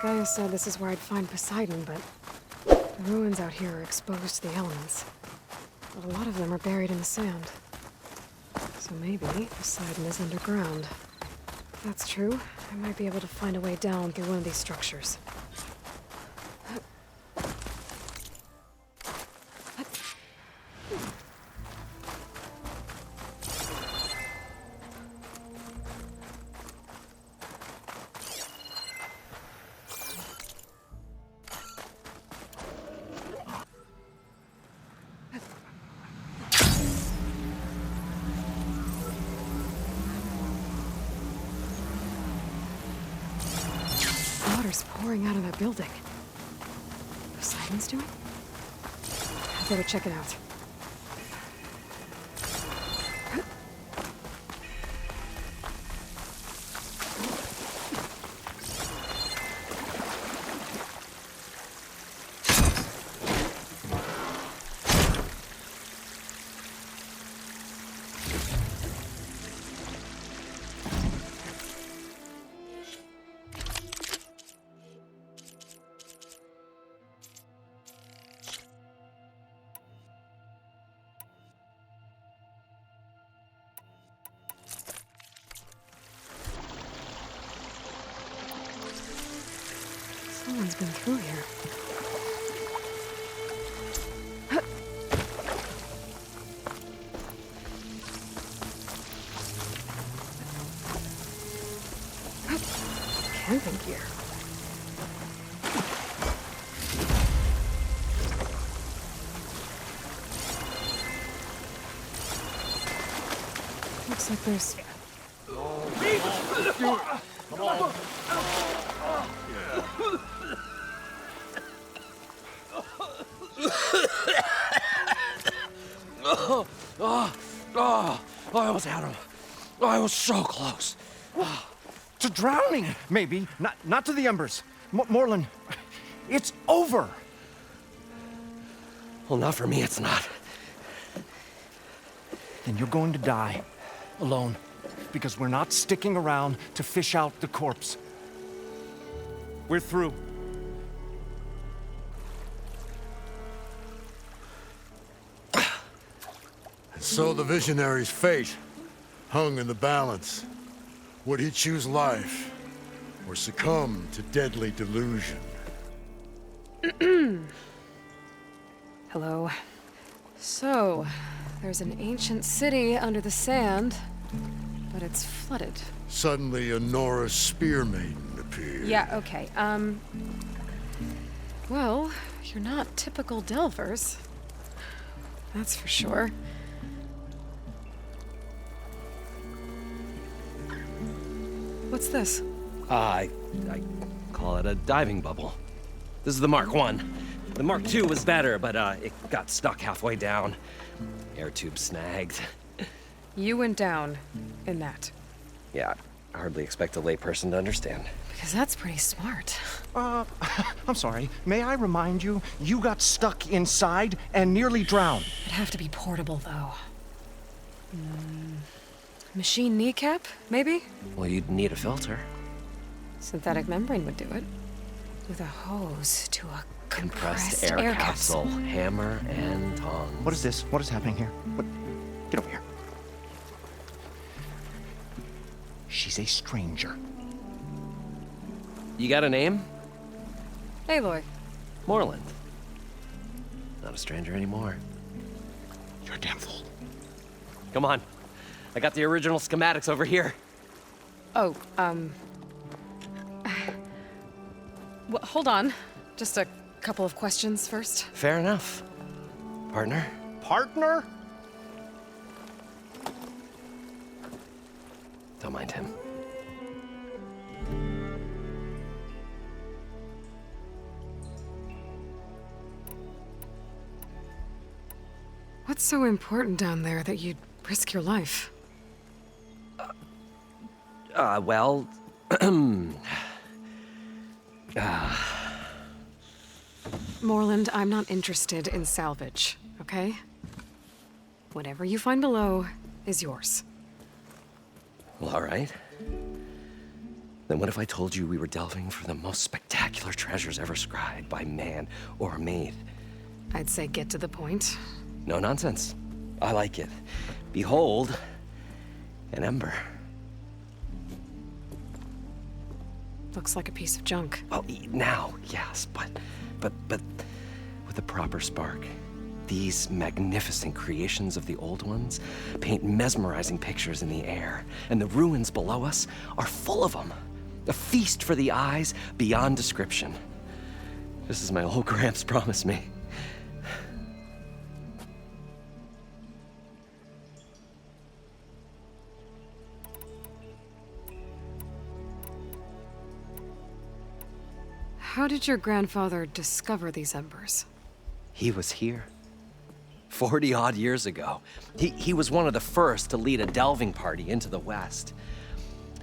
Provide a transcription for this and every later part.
Gaia said this is where I'd find Poseidon, but the ruins out here are exposed to the elements. But a lot of them are buried in the sand. So maybe Poseidon is underground. If that's true, I might be able to find a way down through one of these structures. Water's pouring out of that building. Poseidon's doing? I better check it out. Someone's been through here. Camping gear. Looks like there's... Come on. I almost had him. I was so close. To drowning, maybe. Not to the embers. Moreland, it's over. Well, not for me, it's not. Then you're going to die. Alone. Because we're not sticking around to fish out the corpse. We're through. So the visionary's fate hung in the balance. Would he choose life or succumb to deadly delusion? Hello. So, there's an ancient city under the sand, but it's flooded. Suddenly a Norse spear maiden appeared. Yeah, okay. Well, you're not typical Delvers. That's for sure. What's this? I call it a diving bubble. This is the Mark 1. The Mark 2 was better, but it got stuck halfway down. Air tube snagged. You went down in that. Yeah, I hardly expect a layperson to understand. Because that's pretty smart. I'm sorry. May I remind you, you got stuck inside and nearly drowned. It'd have to be portable, though. Machine kneecap, maybe? Well, you'd need a filter. Synthetic membrane would do it. With a hose to a compressed air capsule. Hammer and tongs. What is this? What is happening here? What? Get over here. She's a stranger. You got a name? Aloy. Moreland. Not a stranger anymore. You're a damn fool. Come on. I got the original schematics over here. Oh, well, hold on. Just a couple of questions first. Fair enough. Partner? Partner? Don't mind him. What's so important down there that you'd risk your life? Well... Moreland, I'm not interested in salvage, okay? Whatever you find below is yours. Well, all right. Then what if I told you we were delving for the most spectacular treasures ever scribed by man or maid? I'd say get to the point. No nonsense. I like it. Behold, an ember. Looks like a piece of junk. Well, now, yes, but with a proper spark. These magnificent creations of the old ones paint mesmerizing pictures in the air, and the ruins below us are full of them. A feast for the eyes beyond description. Just as my old Gramps promised me. How did your grandfather discover these embers? He was here. 40-odd years ago. He was one of the first to lead a delving party into the West.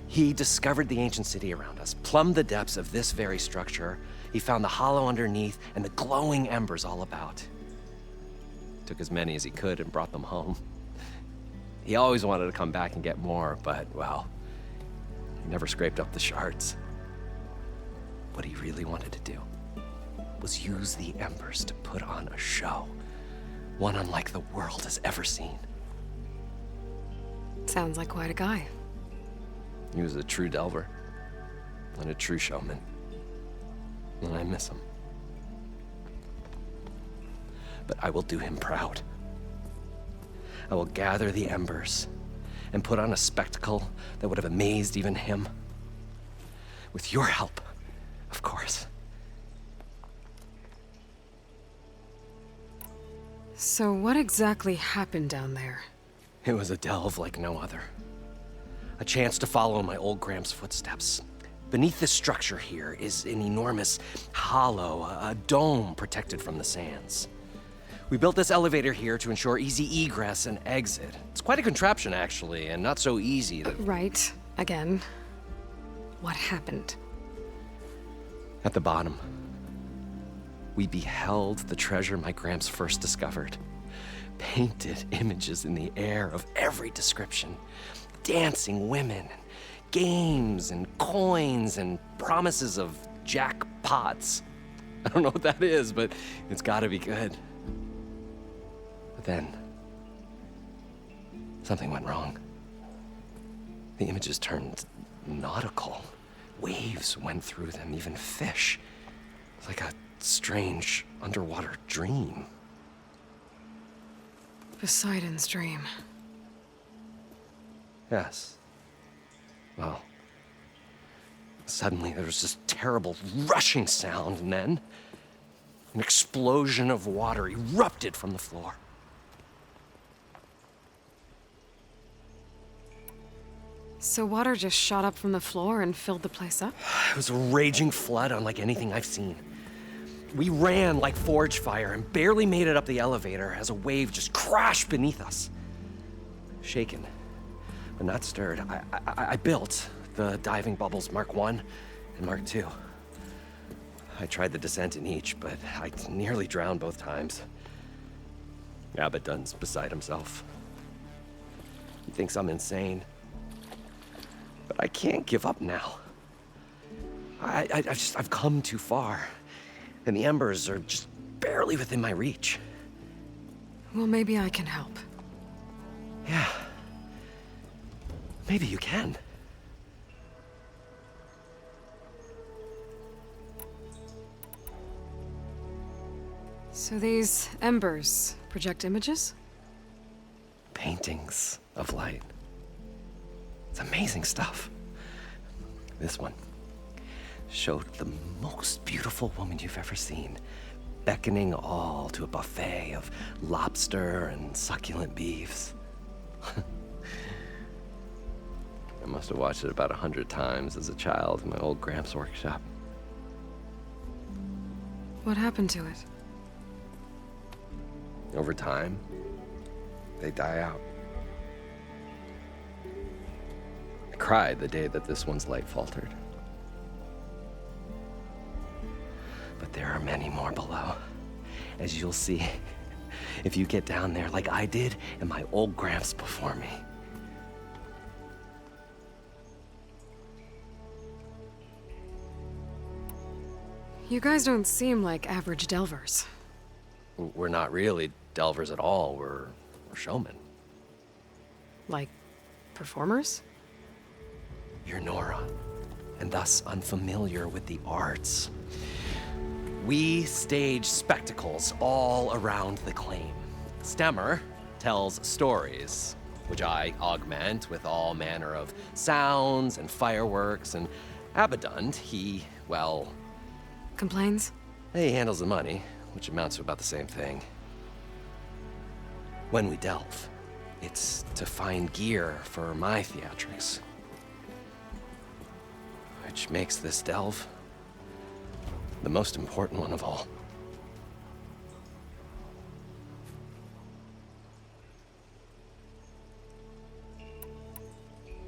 He discovered the ancient city around us, plumbed the depths of this very structure. He found the hollow underneath and the glowing embers all about. Took as many as he could and brought them home. He always wanted to come back and get more, but, well, he never scraped up the shards. What he really wanted to do was use the embers to put on a show. One unlike the world has ever seen. Sounds like quite a guy. He was a true delver and a true showman. And I miss him. But I will do him proud. I will gather the embers and put on a spectacle that would have amazed even him. With your help, of course. So what exactly happened down there? It was a delve like no other. A chance to follow in my old Gramps' footsteps. Beneath this structure here is an enormous hollow, a dome protected from the sands. We built this elevator here to ensure easy egress and exit. It's quite a contraption, actually, and not so easy to... Right. Again. What happened? At the bottom, we beheld the treasure my Gramps first discovered. Painted images in the air of every description. Dancing women, games and coins and promises of jackpots. I don't know what that is, but it's gotta be good. But then, something went wrong. The images turned nautical. Waves went through them, even fish. It's like a strange underwater dream. Poseidon's dream. Yes. Well, suddenly there was this terrible rushing sound, and then an explosion of water erupted from the floor. So water just shot up from the floor and filled the place up? It was a raging flood unlike anything I've seen. We ran like forge fire and barely made it up the elevator as a wave just crashed beneath us. Shaken, but not stirred, I built the diving bubbles Mark I and Mark II. I tried the descent in each, but I nearly drowned both times. Abbott Dunn's beside himself. He thinks I'm insane. But I can't give up now. I've come too far. And the embers are just barely within my reach. Well, maybe I can help. Yeah. Maybe you can. So these embers project images? Paintings of light. It's amazing stuff. This one showed the most beautiful woman you've ever seen, beckoning all to a buffet of lobster and succulent beefs. I must have watched it about 100 times as a child in my old Gramps' workshop. What happened to it? Over time, they die out. I cried the day that this one's light faltered. But there are many more below, as you'll see if you get down there like I did and my old Gramps before me. You guys don't seem like average delvers. We're not really delvers at all. We're showmen. Like, performers? You're Nora, and thus unfamiliar with the arts. We stage spectacles all around the claim. Stemmer tells stories, which I augment with all manner of sounds and fireworks, and Abaddon, he, well... Complains? He handles the money, which amounts to about the same thing. When we delve, it's to find gear for my theatrics. Which makes this delve the most important one of all.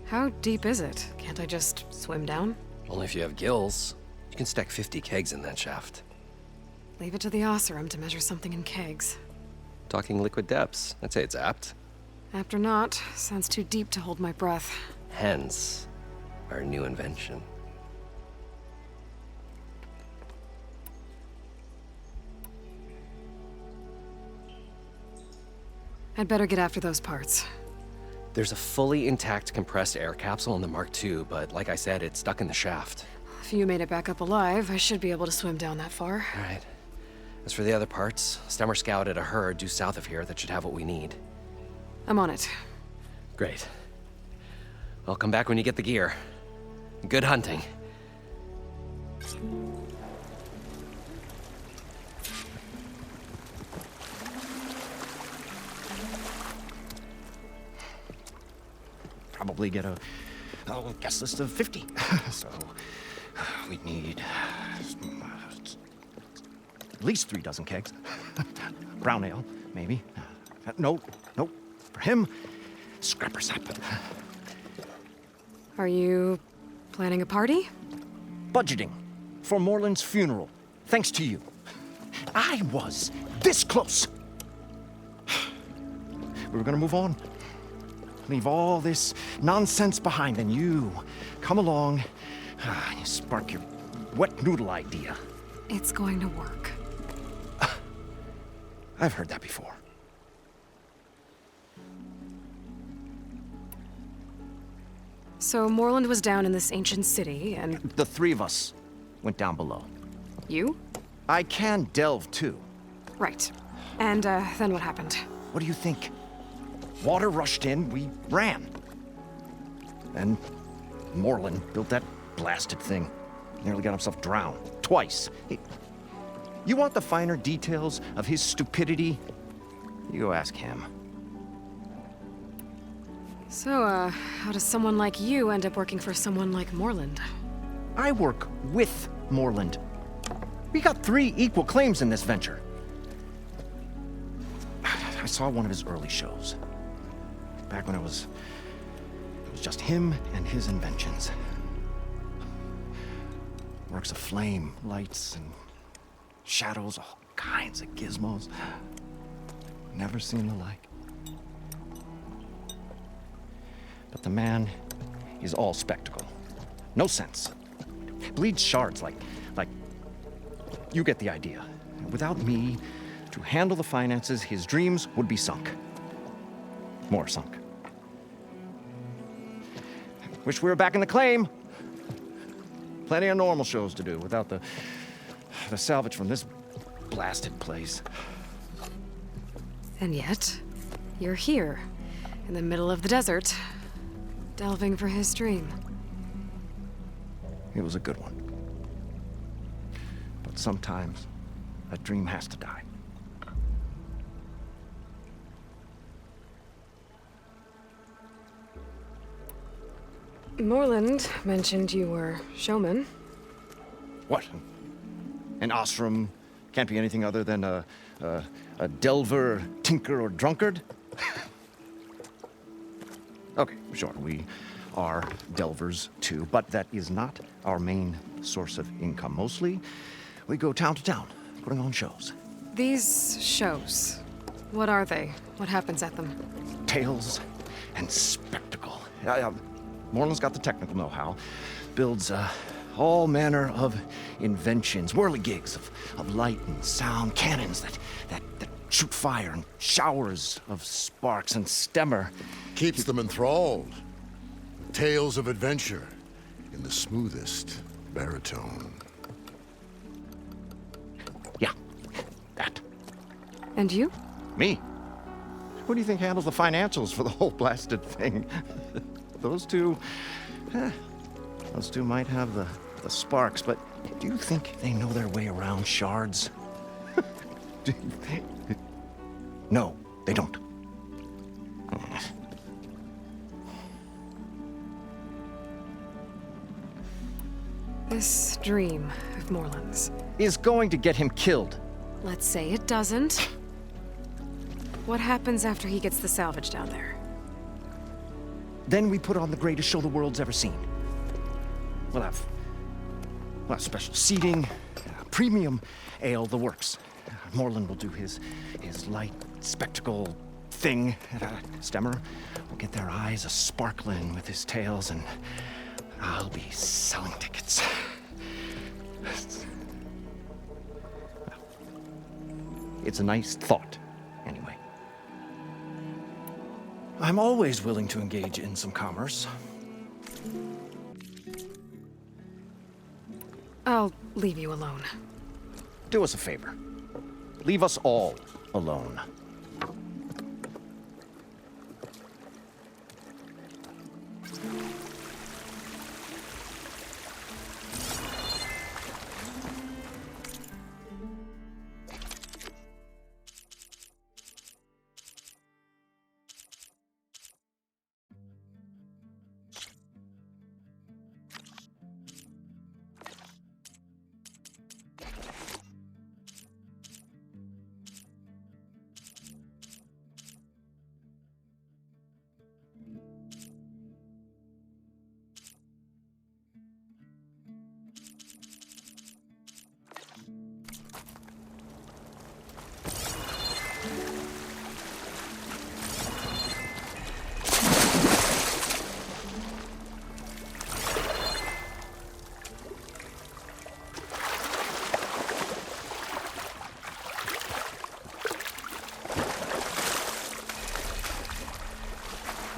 How deep is it? Can't I just swim down? Only if you have gills. You can stack 50 kegs in that shaft. Leave it to the Oseram to measure something in kegs. Talking liquid depths, I'd say it's apt. Apt or not, sounds too deep to hold my breath. Hence, our new invention. I'd better get after those parts. There's a fully intact compressed air capsule in the Mark II, but like I said, it's stuck in the shaft. If you made it back up alive, I should be able to swim down that far. All right. As for the other parts, Stemmer scouted a herd due south of here that should have what we need. I'm on it. Great. I'll come back when you get the gear. Good hunting. Probably get a guest list of 50. So we'd need at least 3 dozen kegs. Brown ale, maybe. No. For him, scrapper sap. Are you planning a party? Budgeting for Moreland's funeral, thanks to you. I was this close. We were gonna move on. Leave all this nonsense behind, and you come along, you spark your wet noodle idea. It's going to work. I've heard that before. So Moreland was down in this ancient city, and The 3 of us went down below. you? I can delve too. Right. And then what happened? What do you think? Water rushed in, we ran. Then Moreland built that blasted thing. Nearly got himself drowned. Twice. You want the finer details of his stupidity? You go ask him. So, how does someone like you end up working for someone like Moreland? I work with Moreland. We got 3 equal claims in this venture. I saw one of his early shows. Back when it was just him and his inventions. Works of flame, lights, and shadows, all kinds of gizmos. Never seen the like. But the man is all spectacle. No sense. Bleeds shards like you get the idea. Without me to handle the finances, his dreams would be sunk. More sunk. Wish we were back in the claim. Plenty of normal shows to do without the salvage from this blasted place. And yet, you're here, in the middle of the desert, delving for his dream. It was a good one. But sometimes, a dream has to die. Moreland mentioned you were showman. What? An Osram can't be anything other than a delver, tinker, or drunkard? Okay, sure, we are delvers too, but that is not our main source of income. Mostly, we go town to town, putting on shows. These shows, what are they? What happens at them? Tales and spectacle. Moreland's got the technical know-how. Builds all manner of inventions, whirligigs of light and sound, cannons that shoot fire, and showers of sparks, and Stemmer. Keeps them enthralled. Tales of adventure in the smoothest baritone. Yeah, that. And you? Me? Who do you think handles the financials for the whole blasted thing? Those two might have the sparks, but do you think they know their way around shards? No, they don't. This dream of Moreland's. Is going to get him killed. Let's say it doesn't. What happens after he gets the salvage down there? Then we put on the greatest show the world's ever seen. We'll have special seating, premium ale, the works. Moreland will do his light spectacle thing. Stemmer will get their eyes a-sparkling with his tales, and I'll be selling tickets. It's a nice thought, anyway. I'm always willing to engage in some commerce. I'll leave you alone. Do us a favor. Leave us all alone.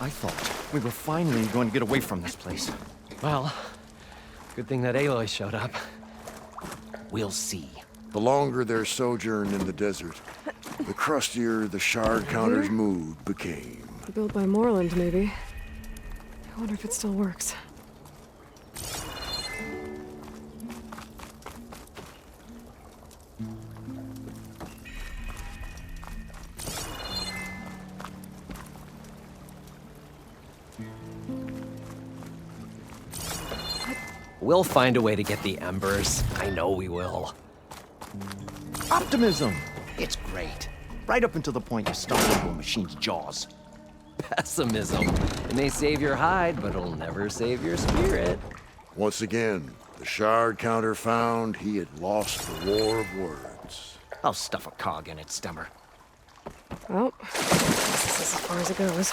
I thought we were finally going to get away from this place. Well, good thing that Aloy showed up. We'll see. The longer their sojourn in the desert, the crustier the shard counter's mood became. Built by Moreland, maybe. I wonder if it still works. We'll find a way to get the embers. I know we will. Optimism! It's great. Right up until the point you stumble into a machine's jaws. Pessimism. It may save your hide, but it'll never save your spirit. Once again, the shard counter found he had lost the war of words. I'll stuff a cog in it, Stemmer. Well, this is as far as it goes.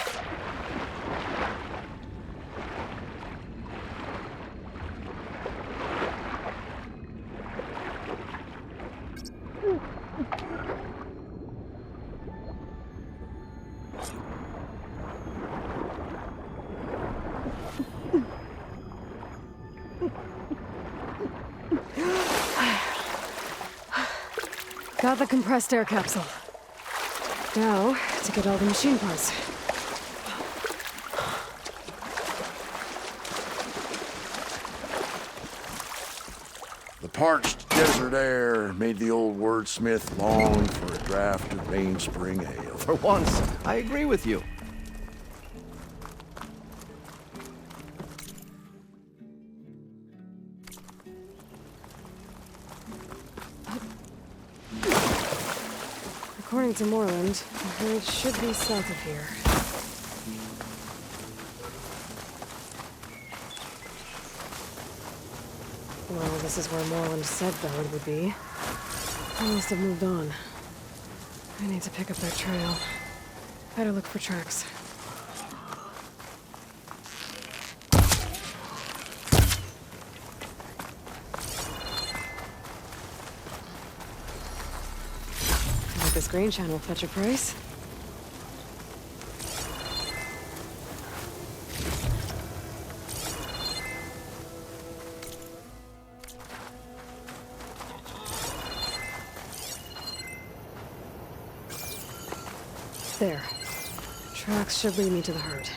Got the compressed air capsule. Now, to get all the machine parts. The parched desert air made the old wordsmith long for a draught of mainspring ale. For once, I agree with you. According to Moreland, the village should be south of here. Well, this is where Moreland said Bellard would be. They must have moved on. I need to pick up that trail. Better look for tracks. this green shine will fetch a price. There. Tracks should lead me to the herd.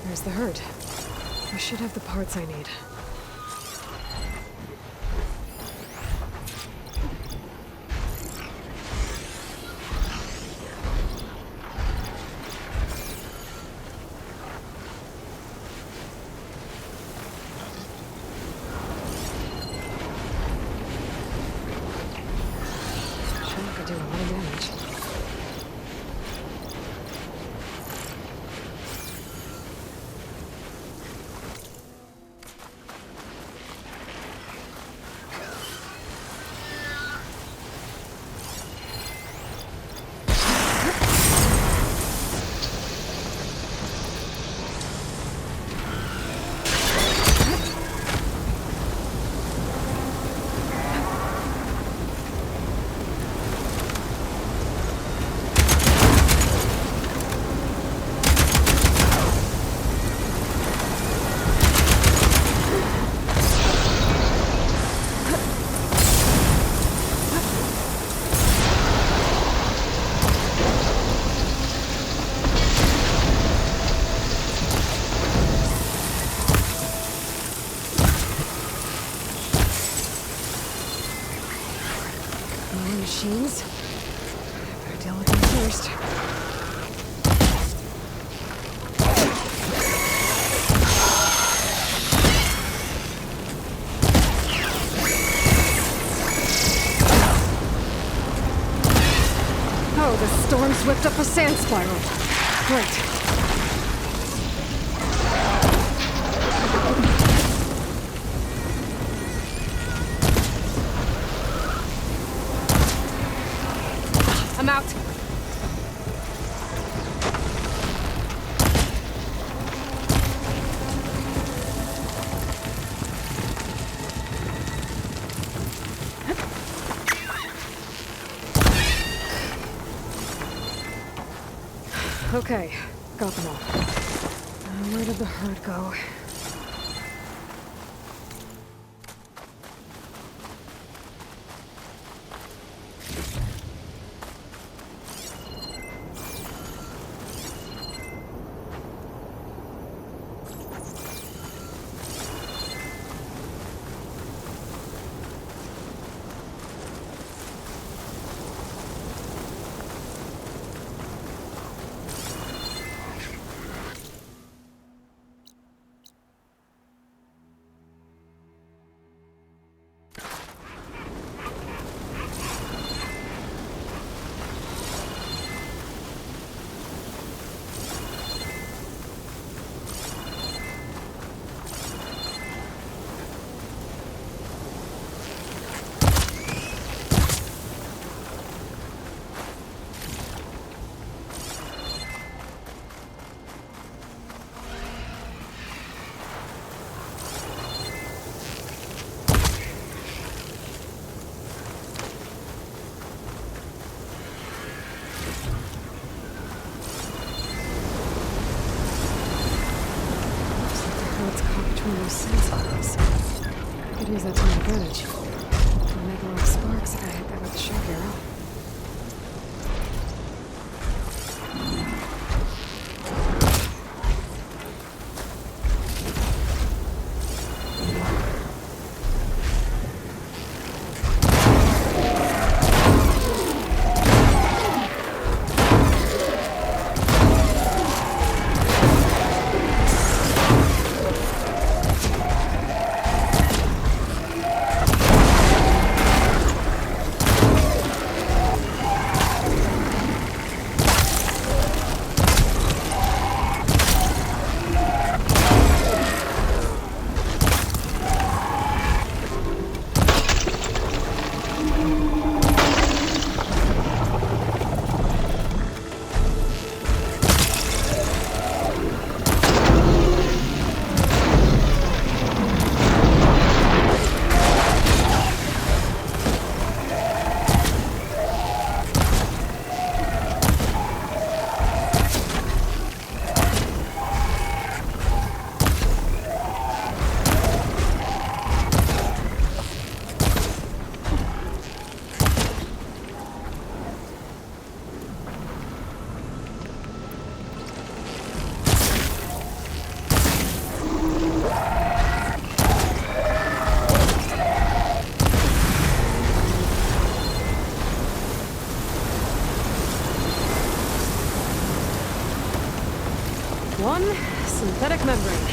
There's the herd. I should have the parts I need. Sure could do a lot of damage. More machines. Better deal with them first. Oh, the storm's whipped up a sand spiral. Great. I'm out. Okay, got them all. Where did the herd go? Those sensors. I could use that to my advantage. I'll make a lot of sparks if I hit that with the shock arrow. one synthetic membrane.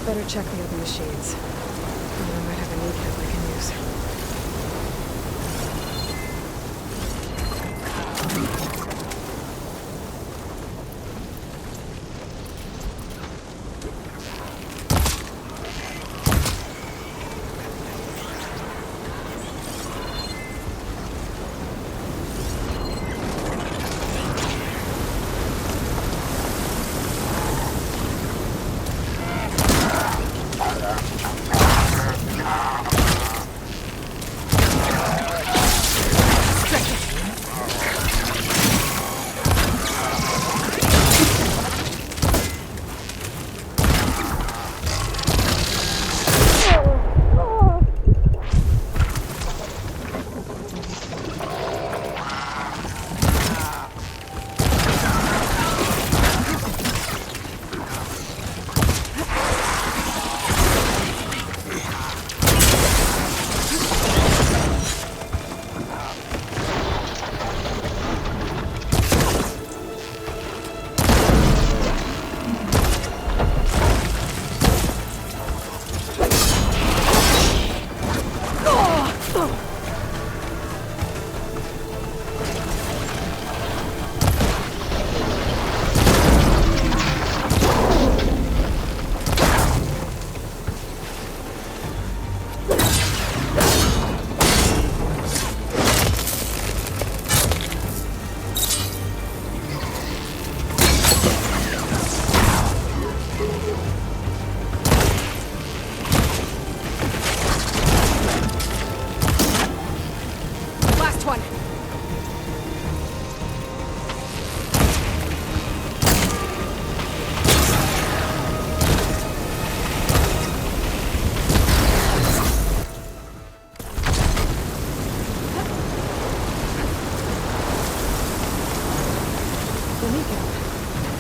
Better check the other machines. I might have a kneecap I can use.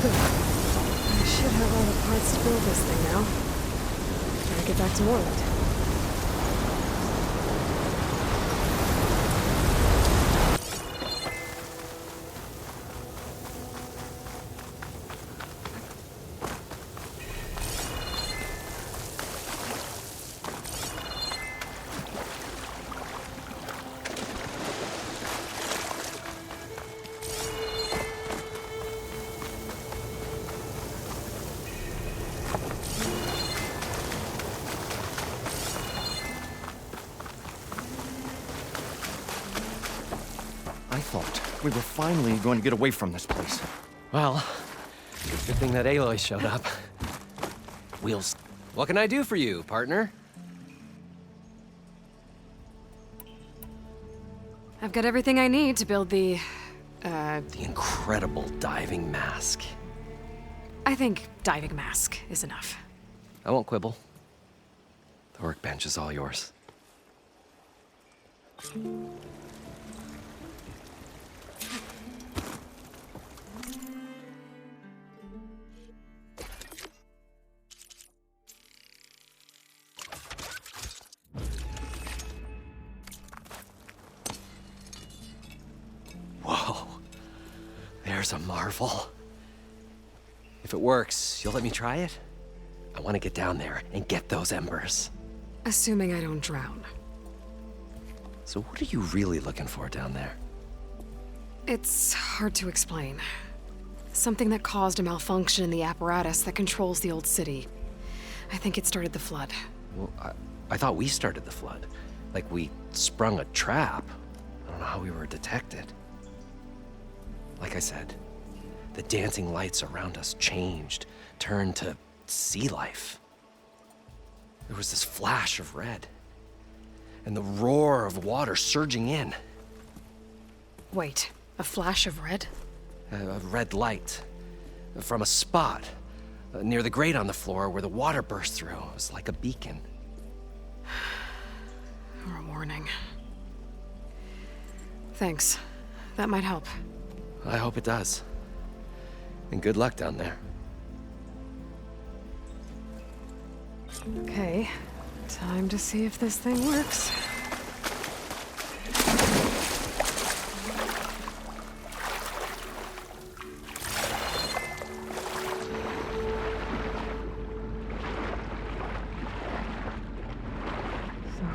I should have all the parts to build this thing now. Gotta get back to Moreland. I thought we were finally going to get away from this place. Well, good thing that Aloy showed up. Wheels. What can I do for you, partner? I've got everything I need to build the incredible diving mask. I think diving mask is enough. I won't quibble. The workbench is all yours. Whoa, there's a marvel. If it works, you'll let me try it? I want to get down there and get those embers. Assuming I don't drown. So what are you really looking for down there? It's hard to explain. Something that caused a malfunction in the apparatus that controls the old city. I think it started the flood. Well, I thought we started the flood. Like we sprung a trap. I don't know how we were detected. Like I said, the dancing lights around us changed, turned to sea life. There was this flash of red, and the roar of water surging in. Wait, a flash of red? A red light from a spot near the grate on the floor where the water burst through. It was like a beacon. Or a warning. Thanks. That might help. I hope it does. And good luck down there. Okay, time to see if this thing works.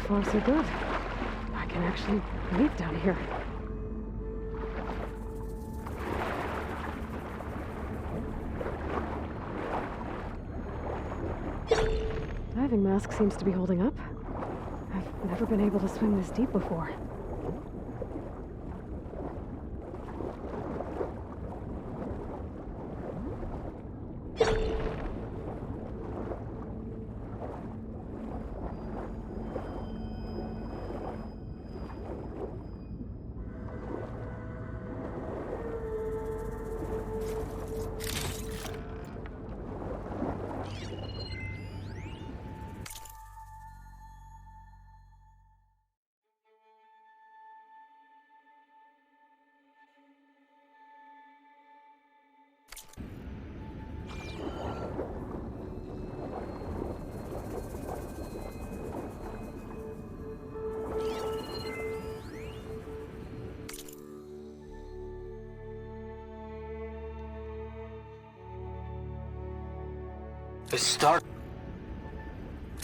far, so good. I can actually breathe down here. Diving mask seems to be holding up. I've never been able to swim this deep before.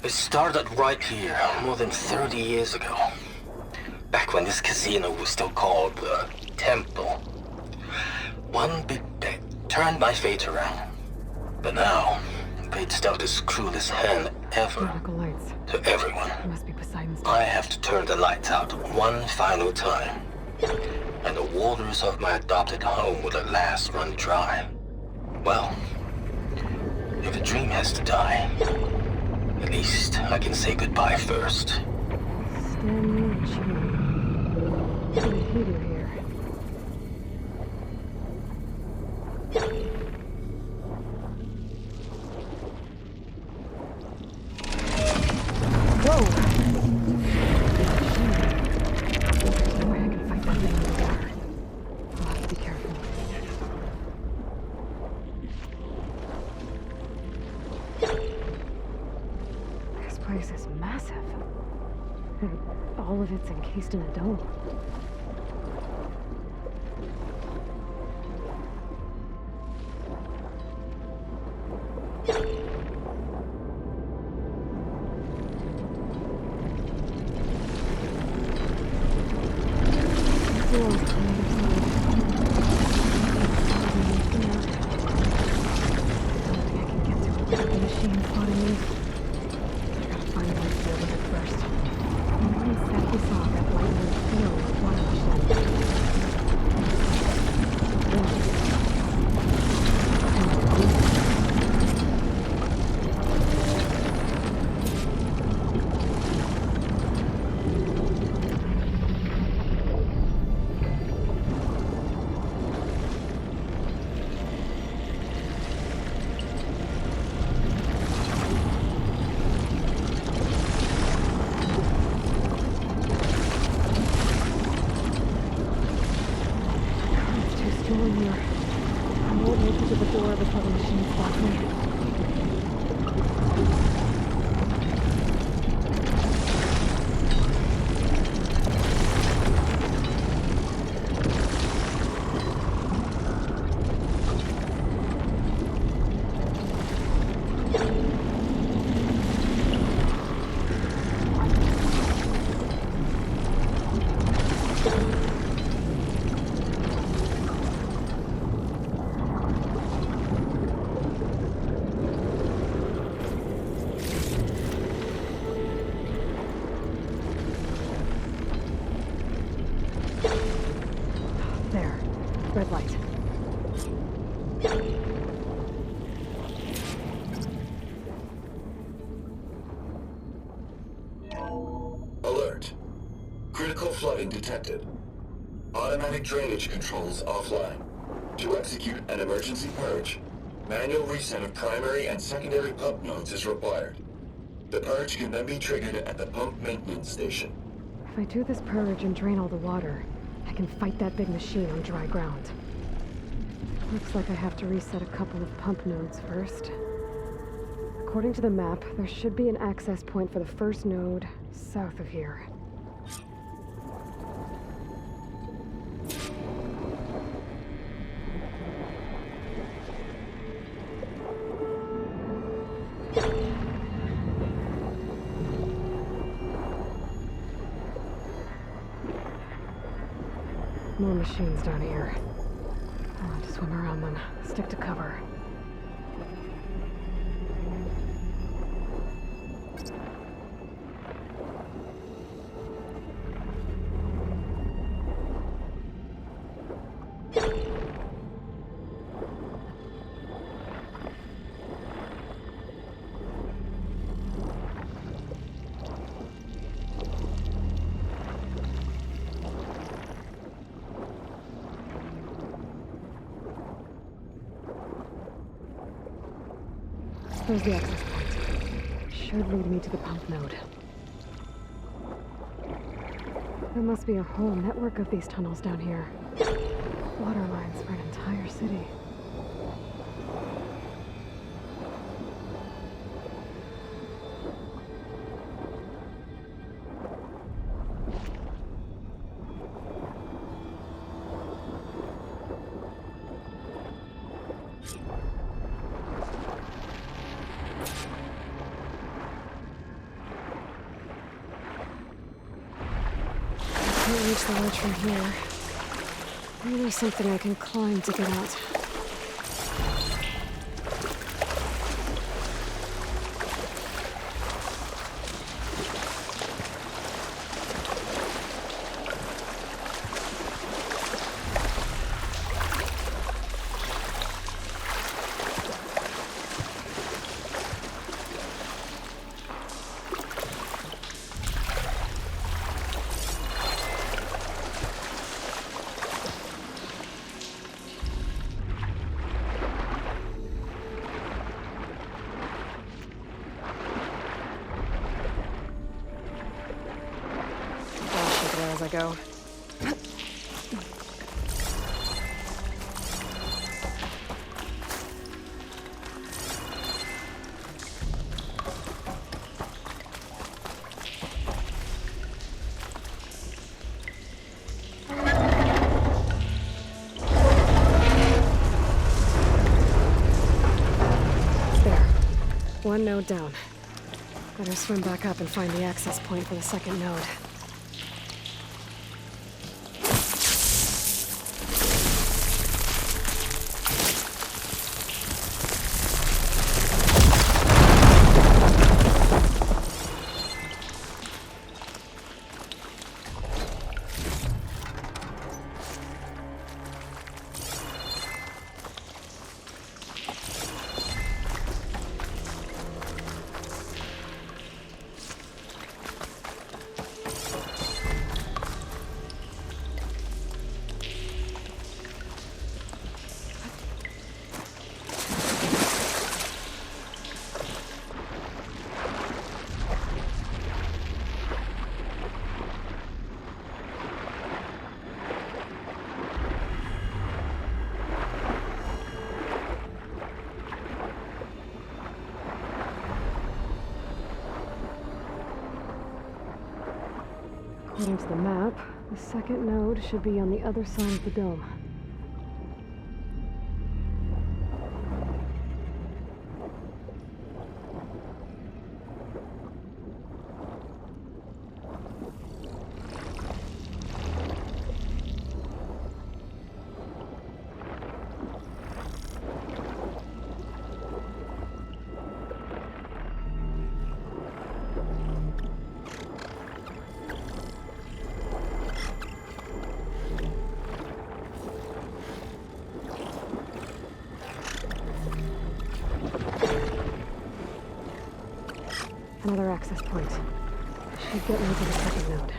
It started right here, more than 30 years ago. Back when this casino was still called the Temple. One big bet turned my fate around. But now, fate's dealt its cruelest hand ever Vertical lights. to everyone. It must be Poseidon's. I have to turn the lights out one final time. And the waters of my adopted home will at last run dry. Well, if a dream has to die, at least I can say goodbye first. Stanley Chimney. What did he do here? Whoa! There's no way I can fight that thing in the water. I'll have to be careful. This place is massive. And all of it's encased in a dome. Red light. Alert. Critical flooding detected. Automatic drainage controls offline. To execute an emergency purge, manual reset of primary and secondary pump nodes is required. The purge can then be triggered at the pump maintenance station. If I do this purge and drain all the water, I can fight that big machine on dry ground. Looks like I have to reset a couple of pump nodes first. According to the map, there should be an access point for the first node south of here. More machines down here. I want to swim around them. Stick to cover. There's the access point. Should lead me to the pump node. There must be a whole network of these tunnels down here. Water lines for an entire city. Can't reach the ledge from here. Maybe there's something I can climb to get out. As I go. There. One node down. Better swim back up and find the access point for the second node. According to the map, the second node should be on the other side of the dome. Another access point. Should get me to the second node.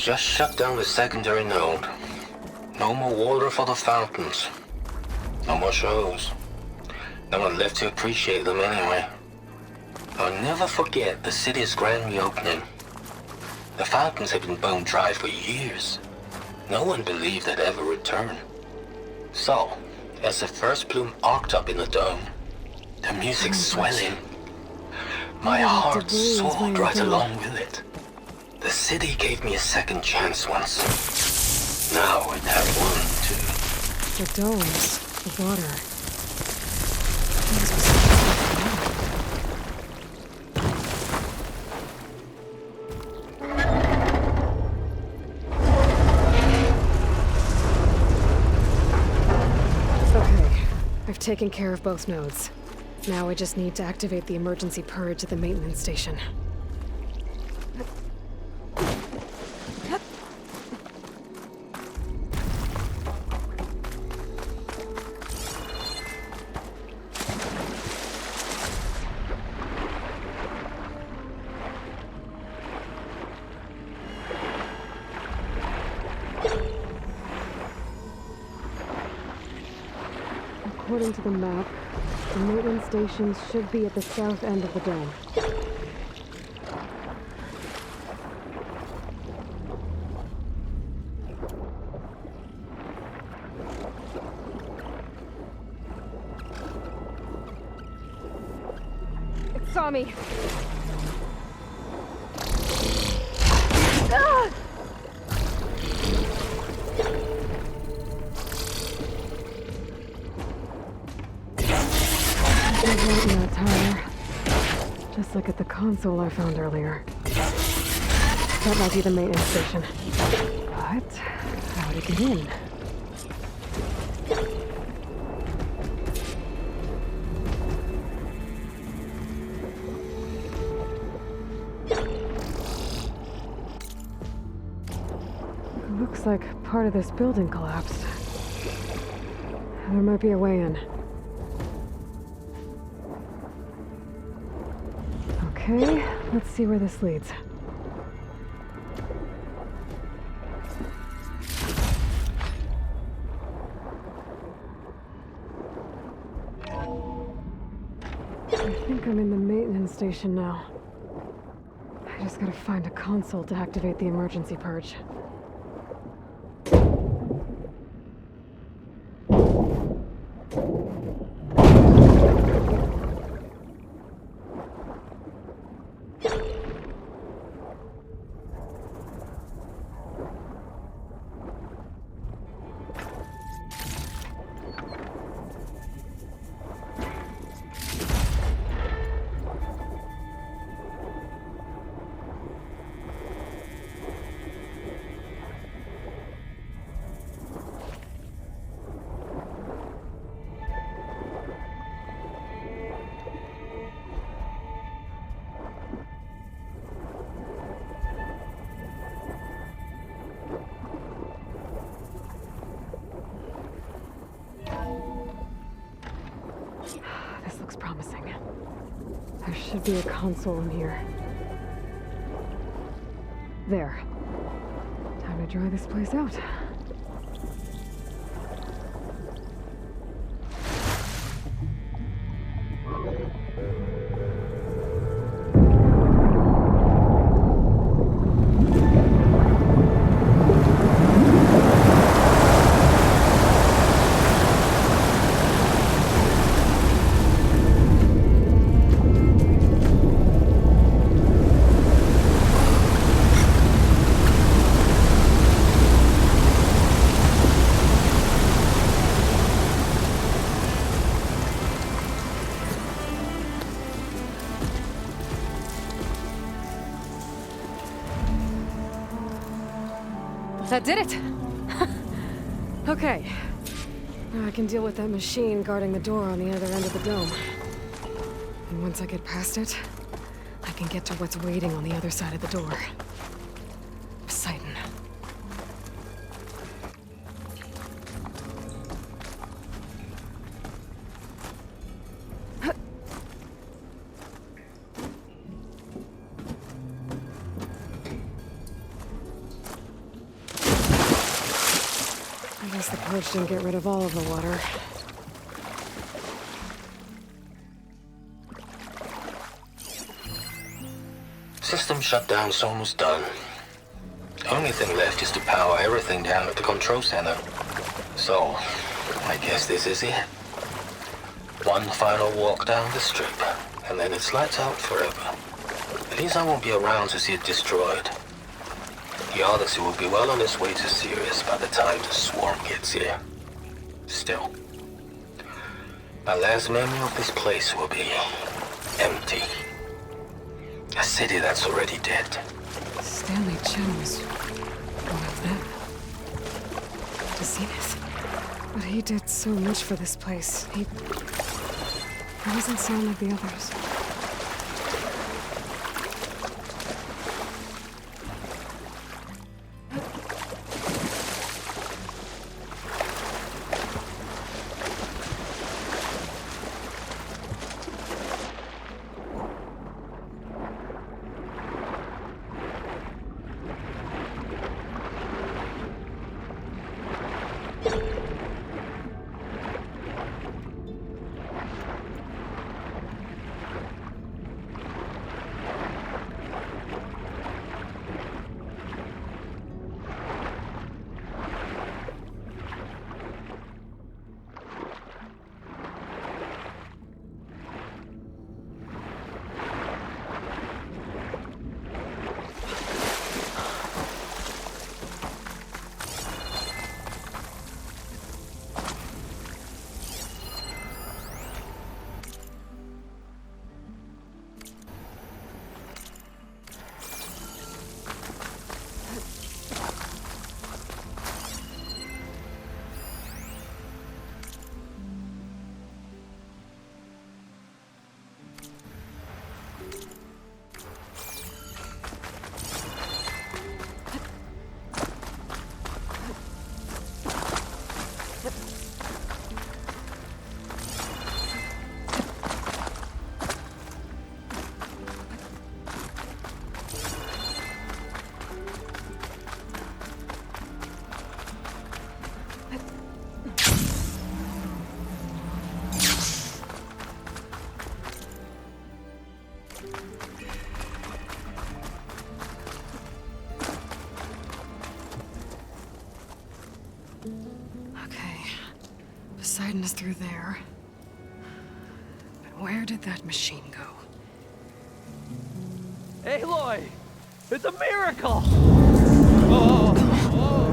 Just shut down the secondary node. No more water for the fountains. No more shows. No one left to appreciate them anyway. I'll never forget the city's grand reopening. The fountains had been bone dry for years. No one believed they'd ever return. So, as the first plume arced up in the dome, the music swelling, my heart soared right along with it. The city gave me a second chance once. Now it had one, too. The domes, the water. Okay, I've taken care of both nodes. Now I just need to activate the emergency purge at the maintenance station. According to the map, the maintenance stations should be at the south end of the dome. It saw me! Ah! Right in that tire. Just like at the console I found earlier. That might be the maintenance station. But how to get in? It looks like part of this building collapsed. There might be a way in. Okay, let's see where this leads. I think I'm in the maintenance station now. I just gotta find a console to activate the emergency purge. This looks promising. There should be a console in here. There. Time to dry this place out. That did it! Okay. Now I can deal with that machine guarding the door on the other end of the dome. And once I get past it, I can get to what's waiting on the other side of the door. Poseidon. purge didn't get rid of all of the water. System shutdown's almost done. Only thing left is to power everything down at the control center. So, I guess this is it. One final walk down the strip, and then it's lights out forever. At least I won't be around to see it destroyed. The Odyssey will be well on its way to Sirius by the time the swarm gets here. Still, my last memory of this place will be empty. A city that's already dead. Stanley Chen was one of them. To see this. But he did so much for this place. He doesn't sound like the others. Poseidon is through there. But where did that machine go? Aloy! It's a miracle! Oh, oh.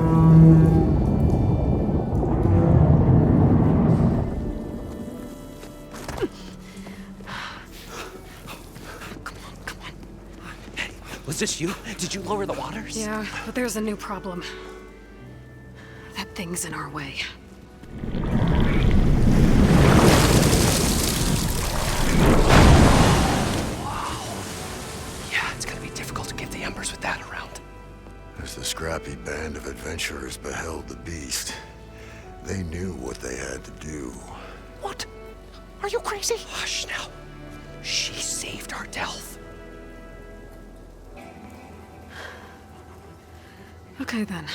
Come on. Hey, was this you? Did you lower the waters? Yeah, but there's a new problem. That thing's in our way. With that around. As the scrappy band of adventurers beheld the beast, they knew what they had to do. What? Are you crazy? Hush now. She saved our Delph. Okay then.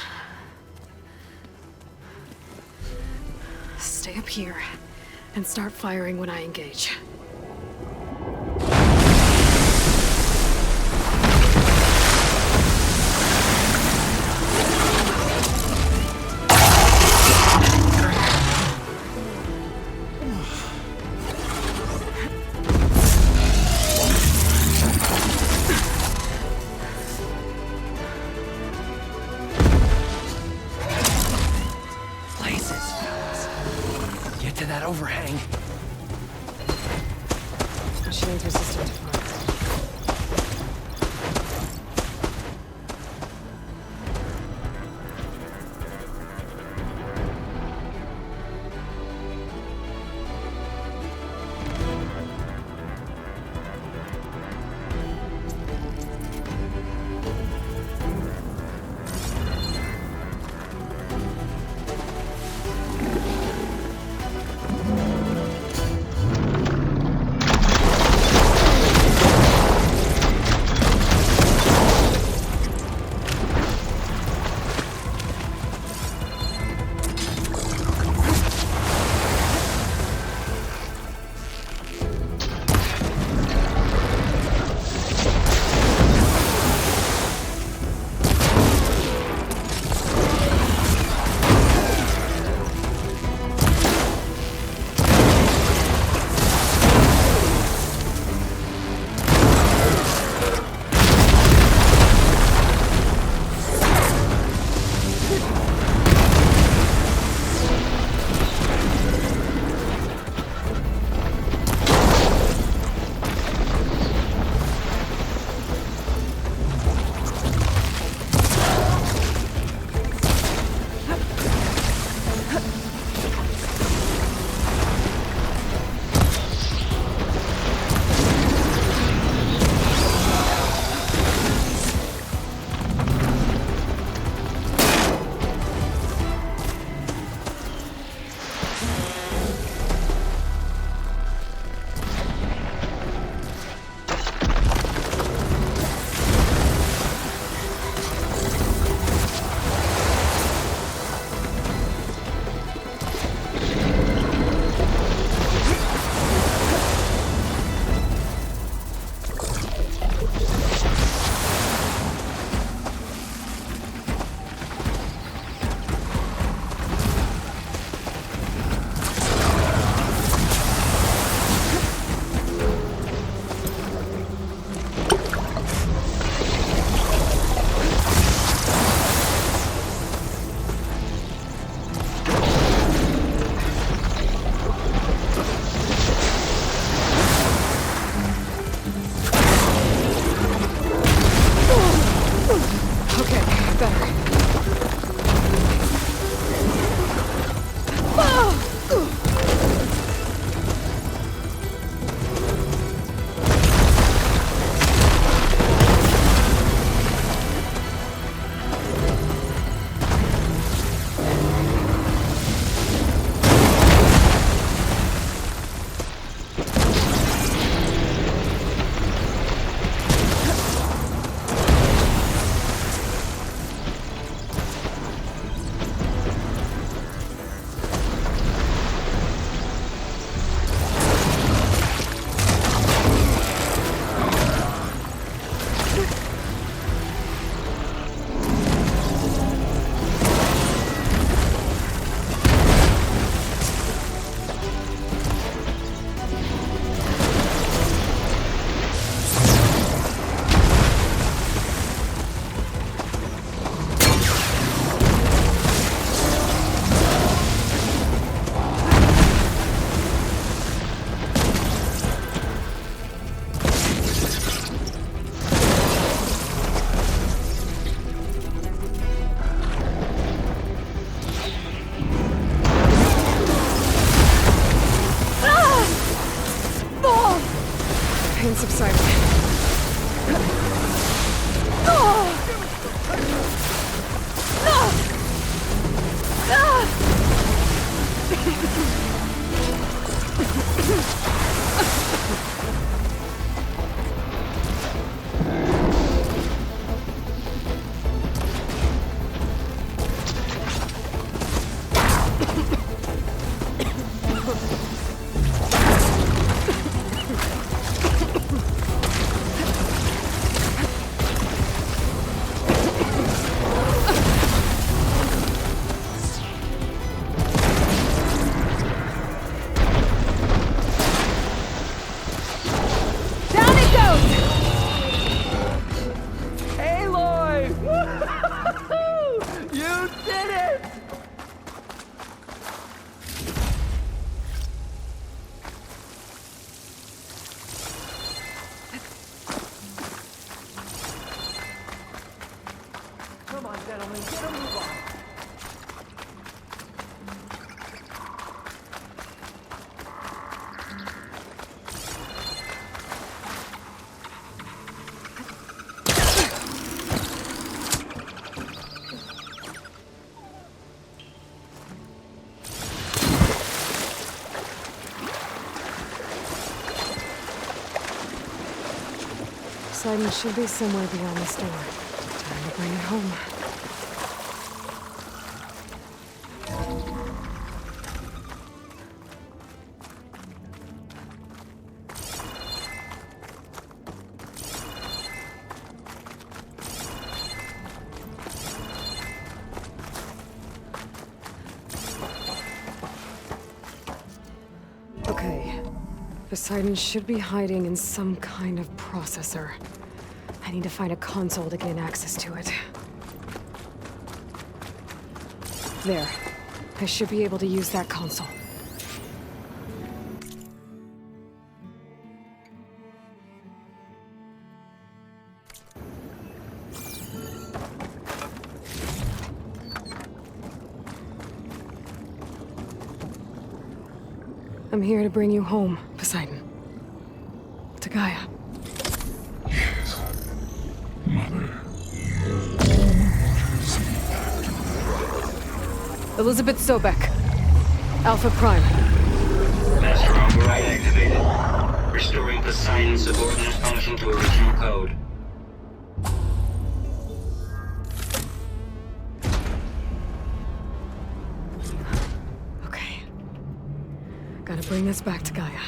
Stay up here and start firing when I engage. Overhang. Machine's resistant to fire. pain subsided. Oh! Poseidon should be somewhere beyond this door. Time to bring it home. Okay. Poseidon should be hiding in some kind of processor. I need to find a console to gain access to it. There. I should be able to use that console. I'm here to bring you home, Poseidon. To Gaia. Elizabeth Sobek. Alpha Prime. Master override activated. Restoring Poseidon's subordinate function to original code. Okay. Gotta bring this back to Gaia.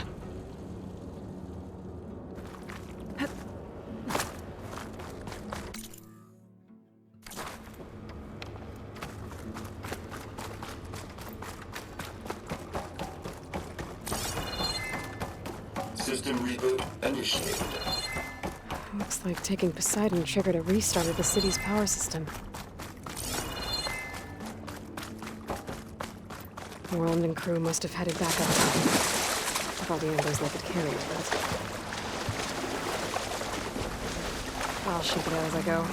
System reboot initiated. Looks like taking Poseidon triggered a restart of the city's power system. Worland and crew must have headed back up. With all the embers they could carry, but... I'll shake it out as I go.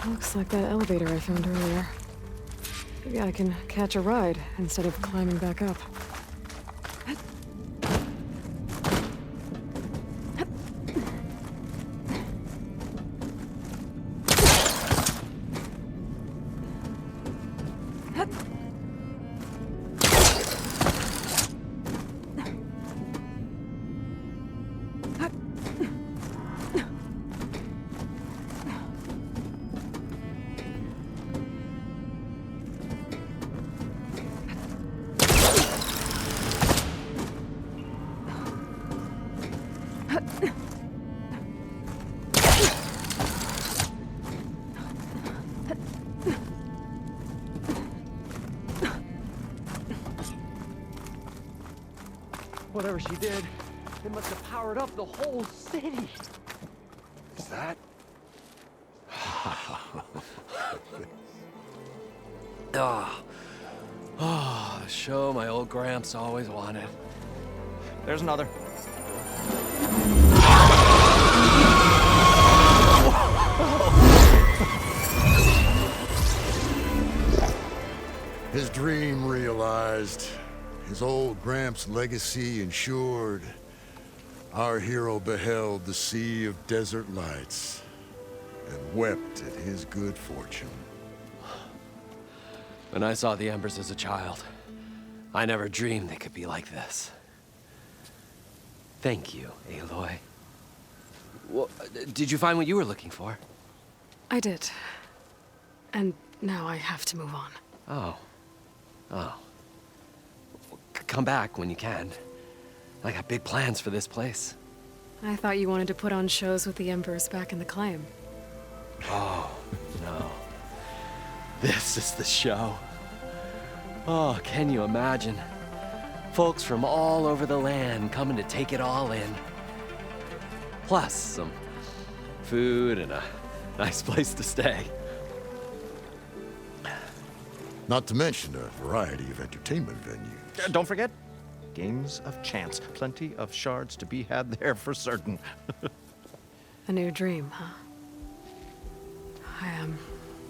Looks like that elevator I found earlier. Maybe I can catch a ride instead of climbing back up. Whatever she did, it must have powered up the whole city. Is that? The show my old Gramps always wanted. There's another. His dream realized. His old Gramps' legacy ensured. Our hero beheld the sea of desert lights and wept at his good fortune. When I saw the embers as a child, I never dreamed they could be like this. Thank you, Aloy. Well, did you find what you were looking for? I did. And now I have to move on. Oh. Oh. Come back when you can. I got big plans for this place. I thought you wanted to put on shows with the Embers back in the claim. Oh, no. This is the show. Oh, can you imagine? Folks from all over the land coming to take it all in. Plus some food and a nice place to stay. Not to mention a variety of entertainment venues. Don't forget, games of chance. Plenty of shards to be had there for certain. A new dream, huh?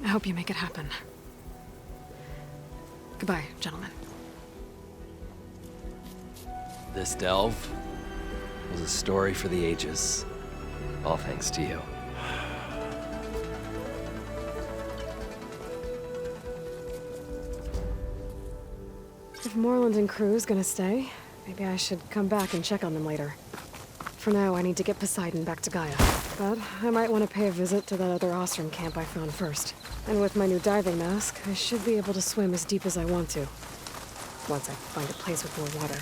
I hope you make it happen. Goodbye, gentlemen. This delve was a story for the ages. All thanks to you. If Moreland and crew's gonna stay, maybe I should come back and check on them later. For now, I need to get Poseidon back to Gaia. But I might want to pay a visit to that other Ostrom camp I found first. And with my new diving mask, I should be able to swim as deep as I want to. Once I find a place with more water.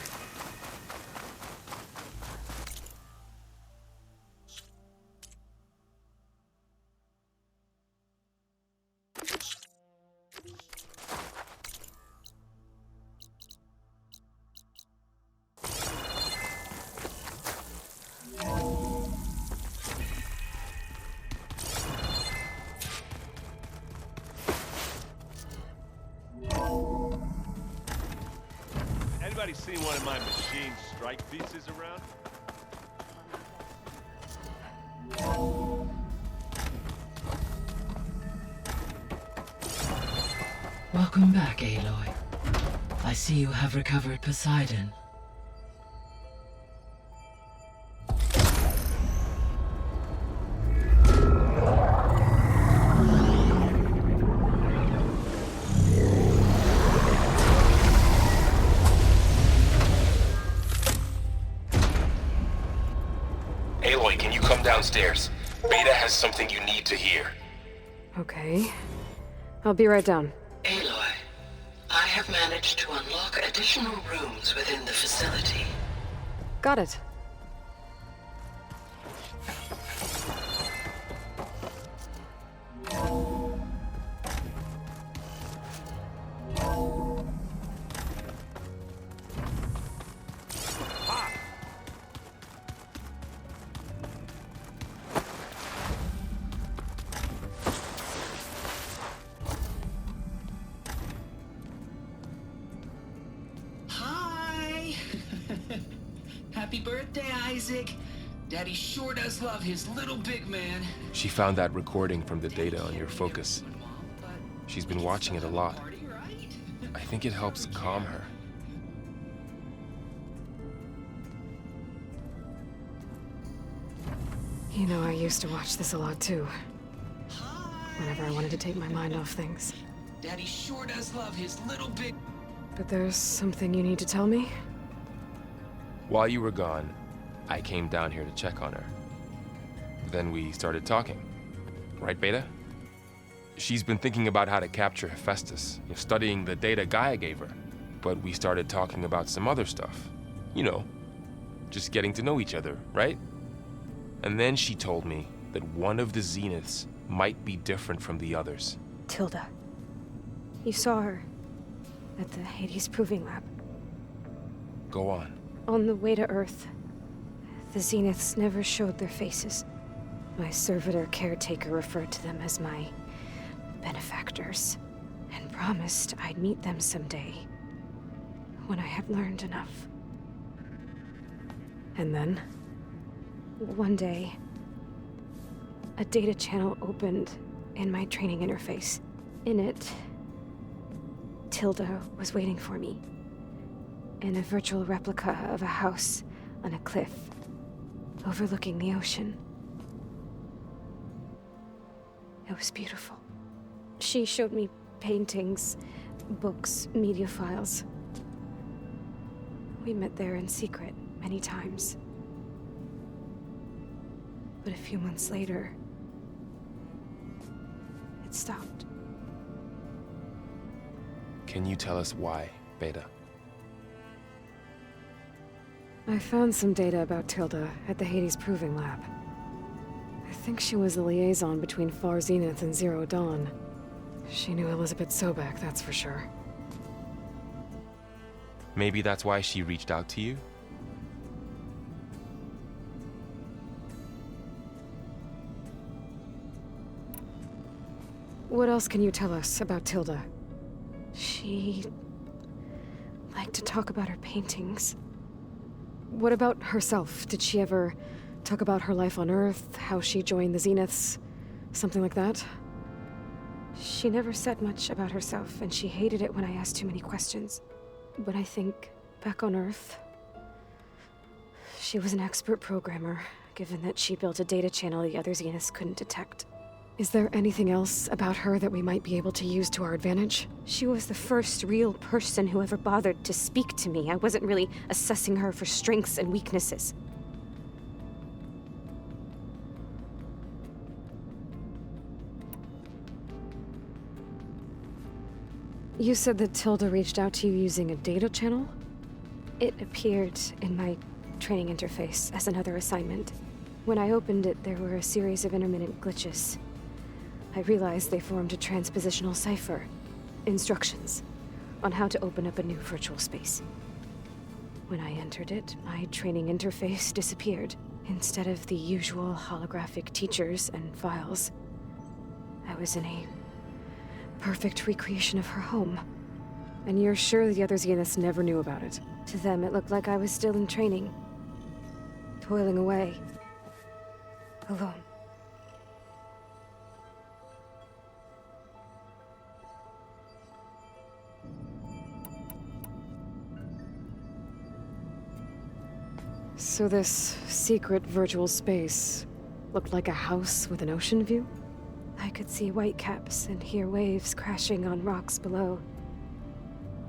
Anybody seen one of my machine strike pieces around? Welcome back, Aloy. I see you have recovered Poseidon. Aloy, can you come downstairs? Beta has something you need to hear. Okay. I'll be right down. Aloy, I have managed to unlock additional rooms within the facility. Got it. Hi! Happy birthday, Isaac. Daddy sure does love his little big man. She found that recording from the data on your focus. She's been watching it a lot. I think it helps calm her. You know, I used to watch this a lot too. Whenever I wanted to take my mind off things. Daddy sure does love his little big... But there's something you need to tell me? While you were gone, I came down here to check on her. Then we started talking. Right, Beta? She's been thinking about how to capture Hephaestus, studying the data Gaia gave her. But we started talking about some other stuff. You know, just getting to know each other, right? And then she told me that one of the Zeniths might be different from the others. Tilda. You saw her at the Hades Proving Lab. Go on. On the way to Earth, the Zeniths never showed their faces. My servitor caretaker referred to them as my benefactors, and promised I'd meet them someday, when I had learned enough. And then, one day, a data channel opened in my training interface. In it, Tilda was waiting for me, in a virtual replica of a house on a cliff, overlooking the ocean. It was beautiful. She showed me paintings, books, media files. We met there in secret many times. But a few months later, it stopped. Can you tell us why, Beta? I found some data about Tilda at the Hades Proving Lab. I think she was the liaison between Far Zenith and Zero Dawn. She knew Elizabeth Sobek, that's for sure. Maybe that's why she reached out to you? What else can you tell us about Tilda? She liked to talk about her paintings. What about herself? Did she ever talk about her life on Earth, how she joined the Zeniths, something like that? She never said much about herself, and she hated it when I asked too many questions. But I think, back on Earth, she was an expert programmer, given that she built a data channel the other Zeniths couldn't detect. Is there anything else about her that we might be able to use to our advantage? She was the first real person who ever bothered to speak to me. I wasn't really assessing her for strengths and weaknesses. You said that Tilda reached out to you using a data channel? It appeared in my training interface as another assignment. When I opened it, there were a series of intermittent glitches. I realized they formed a transpositional cipher, instructions, on how to open up a new virtual space. When I entered it, my training interface disappeared. Instead of the usual holographic teachers and files, I was in a perfect recreation of her home. And you're sure the other Zeniths never knew about it? To them, it looked like I was still in training, toiling away, alone. So this secret virtual space looked like a house with an ocean view? I could see whitecaps and hear waves crashing on rocks below.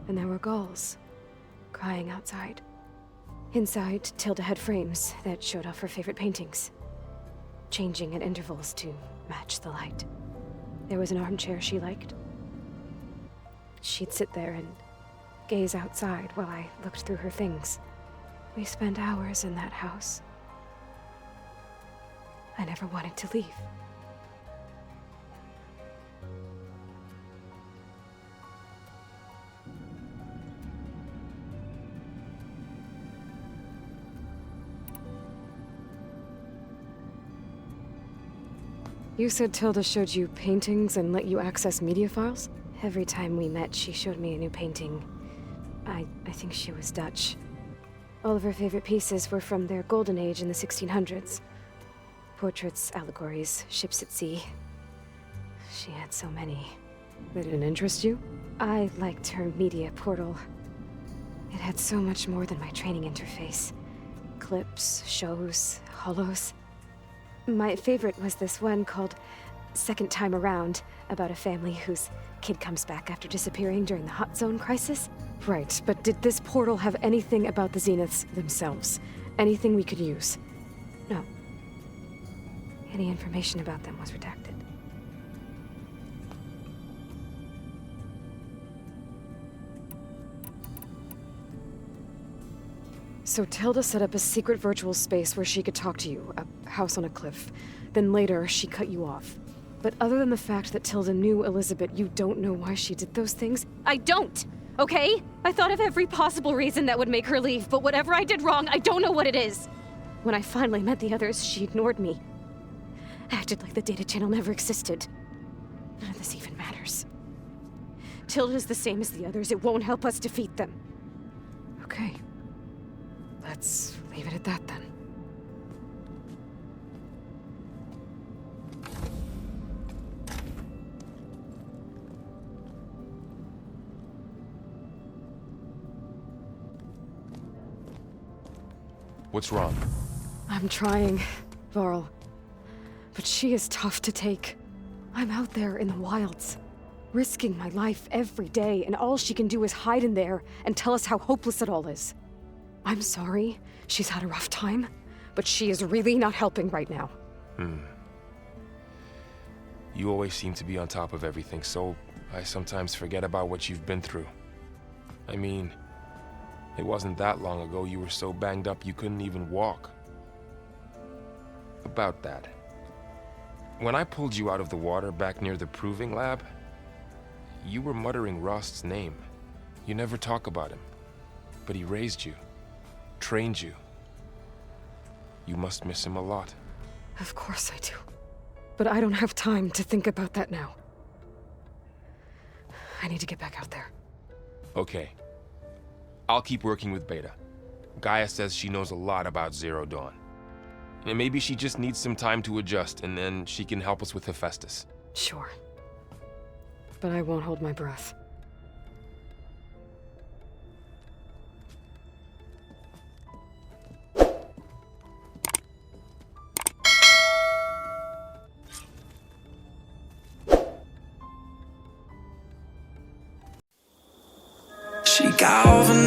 And there were gulls crying outside. Inside, Tilda had frames that showed off her favorite paintings, changing at intervals to match the light. There was an armchair she liked. She'd sit there and gaze outside while I looked through her things. We spent hours in that house. I never wanted to leave. You said Tilda showed you paintings and let you access media files? Every time we met, she showed me a new painting. I think she was Dutch. All of her favorite pieces were from their golden age in the 1600s. Portraits, allegories, ships at sea. She had so many. They didn't interest you? I liked her media portal. It had so much more than my training interface. Clips, shows, holos. My favorite was this one called Second Time Around, about a family whose kid comes back after disappearing during the Hot Zone crisis. Right, but did this portal have anything about the Zeniths themselves? Anything we could use? No. Any information about them was redacted. So Tilda set up a secret virtual space where she could talk to you, a house on a cliff. Then later, she cut you off. But other than the fact that Tilda knew Elizabeth, you don't know why she did those things? I don't! Okay? I thought of every possible reason that would make her leave, but whatever I did wrong, I don't know what it is. When I finally met the others, she ignored me. Acted like the data channel never existed. None of this even matters. Tilda's the same as the others. It won't help us defeat them. Okay. Let's leave it at that then. What's wrong? I'm trying, Varl. But she is tough to take. I'm out there in the wilds, risking my life every day, and all she can do is hide in there and tell us how hopeless it all is. I'm sorry, she's had a rough time, but she is really not helping right now. You always seem to be on top of everything, so I sometimes forget about what you've been through. I mean, it wasn't that long ago you were so banged up you couldn't even walk. About that. When I pulled you out of the water back near the proving lab, you were muttering Rost's name. You never talk about him, but he raised you. Trained you. You must miss him a lot. Of course I do. But I don't have time to think about that now. I need to get back out there. Okay. I'll keep working with Beta. Gaia says she knows a lot about Zero Dawn. And maybe she just needs some time to adjust, and then she can help us with Hephaestus. Sure. But I won't hold my breath. She galvanized